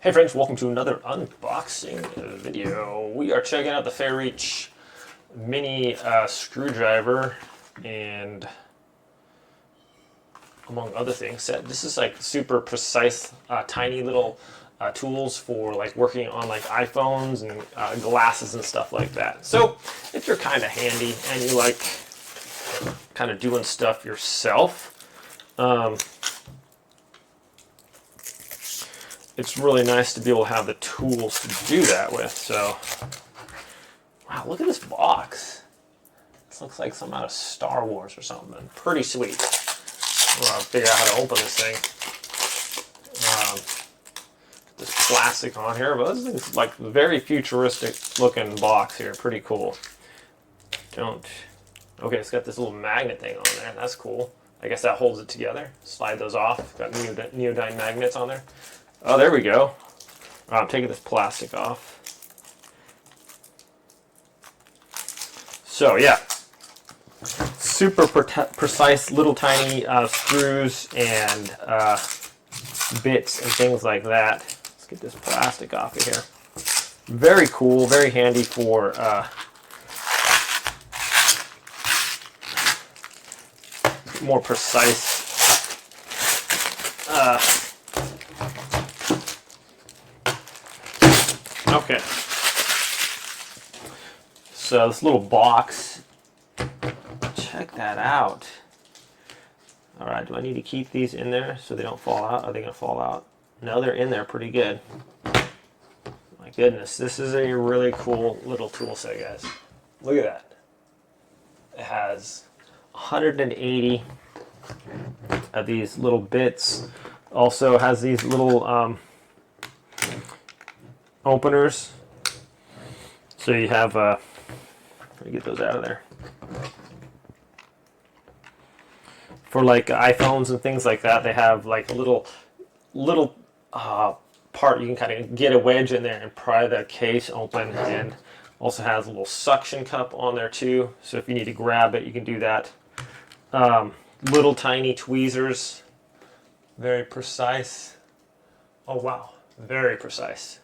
Hey friends, welcome to another unboxing video. We are checking out the Fairreach mini screwdriver and among other things. This is like super precise, tiny little tools for like working on like iPhones and glasses and stuff like that. So if you're kind of handy and you like kind of doing stuff yourself, it's really nice to be able to have the tools to do that with. So, wow, look at this box. This looks like some out of Star Wars or something. Pretty sweet. I'll figure out how to open this thing. This plastic on here, but this is like a very futuristic looking box here. Pretty cool. Okay, it's got this little magnet thing on there. That's cool. I guess that holds it together. Slide those off. Got neodyne magnets on there. Oh, there we go. I'm taking this plastic off. So yeah, super precise little tiny screws and bits and things like that. Let's get this plastic off of here. Very cool, very handy for more precise okay, so this little box, check that out. Alright, do I need to keep these in there so they don't fall out? Are they going to fall out? No, they're in there pretty good. My goodness, this is a really cool little tool set, guys. Look at that. It has 180 of these little bits. Also has these little openers. So you have, let me get those out of there. For like iPhones and things like that, they have like a little part you can kind of get a wedge in there and pry the case open, and also has a little suction cup on there too. So if you need to grab it, you can do that. Little tiny tweezers, very precise. Oh wow, very precise.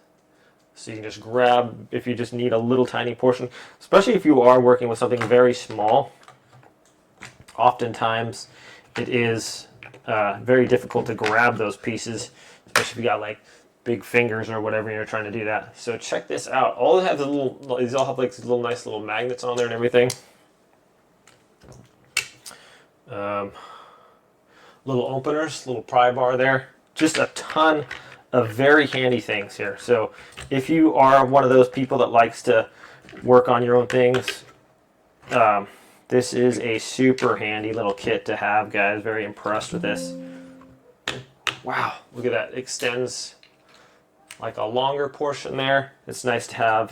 So you can just grab if you just need a little tiny portion, especially if you are working with something very small. Oftentimes it is very difficult to grab those pieces, especially if you got like big fingers or whatever and you're trying to do that. So check this out. All they have is these all have like these little nice little magnets on there and everything. Little openers, little pry bar there. Just a ton of very handy things here. So if you are one of those people that likes to work on your own things, this is a super handy little kit to have, guys. Very impressed with this. Wow, look at that. It extends like a longer portion there. It's nice to have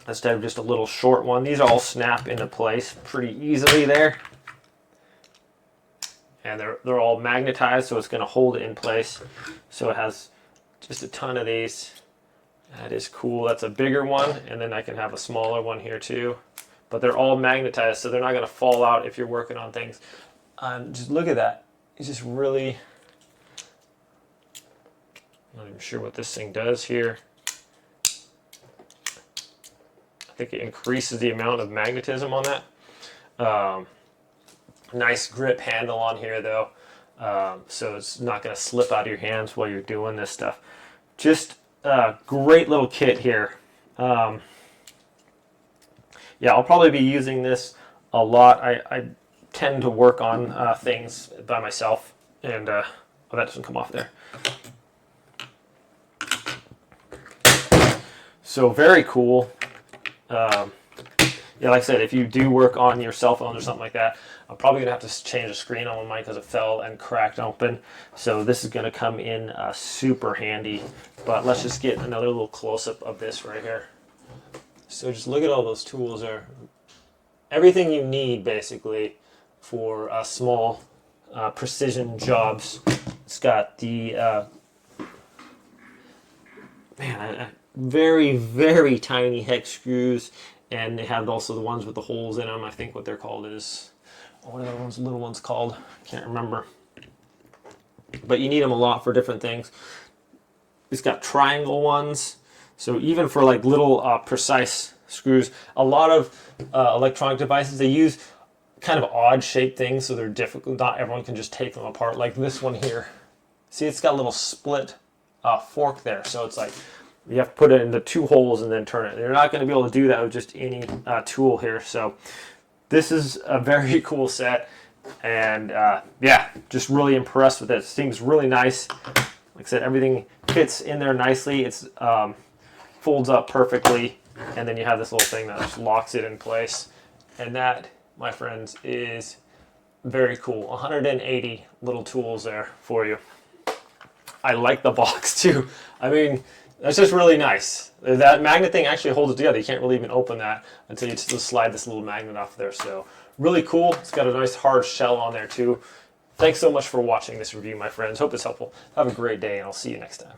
just a little short one. These all snap into place pretty easily there. And they're all magnetized, so it's going to hold it in place. So it has just a ton of these. That is cool. That's a bigger one, and then I can have a smaller one here too. But they're all magnetized, so they're not going to fall out if you're working on things. Just look at that. It's just really... I'm not even sure what this thing does here. I think it increases the amount of magnetism on that. Nice grip handle on here though, so it's not going to slip out of your hands while you're doing this stuff. Just a great little kit here. Yeah, I'll probably be using this a lot. I tend to work on things by myself, and oh, that doesn't come off there. So very cool. Yeah, like I said, if you do work on your cell phone or something like that, I'm probably going to have to change the screen on mine because it fell and cracked open. So this is going to come in super handy. But let's just get another little close-up of this right here. So just look at all those tools there. Everything you need, basically, for small precision jobs. It's got the very, very tiny hex screws. And they have also the ones with the holes in them. I think what they're called is, what are those little ones called? I can't remember. but you need them a lot for different things. It's got triangle ones, so even for like little precise screws. A lot of electronic devices, they use kind of odd shaped things, so they're difficult. Not everyone can just take them apart. Like this one here. See, it's got a little split fork there, so it's like you have to put it into 2 holes and then turn it. You're not going to be able to do that with just any tool here. So this is a very cool set, and yeah, just really impressed with it. It seems really nice. Like I said, everything fits in there nicely. It's folds up perfectly, and then you have this little thing that just locks it in place. And that, my friends, is very cool. 180 little tools there for you. I like the box too. I mean, that's just really nice. That magnet thing actually holds it together. You can't really even open that until you just slide this little magnet off there. So really cool. It's got a nice hard shell on there too. Thanks so much for watching this review, my friends. Hope it's helpful. Have a great day, and I'll see you next time.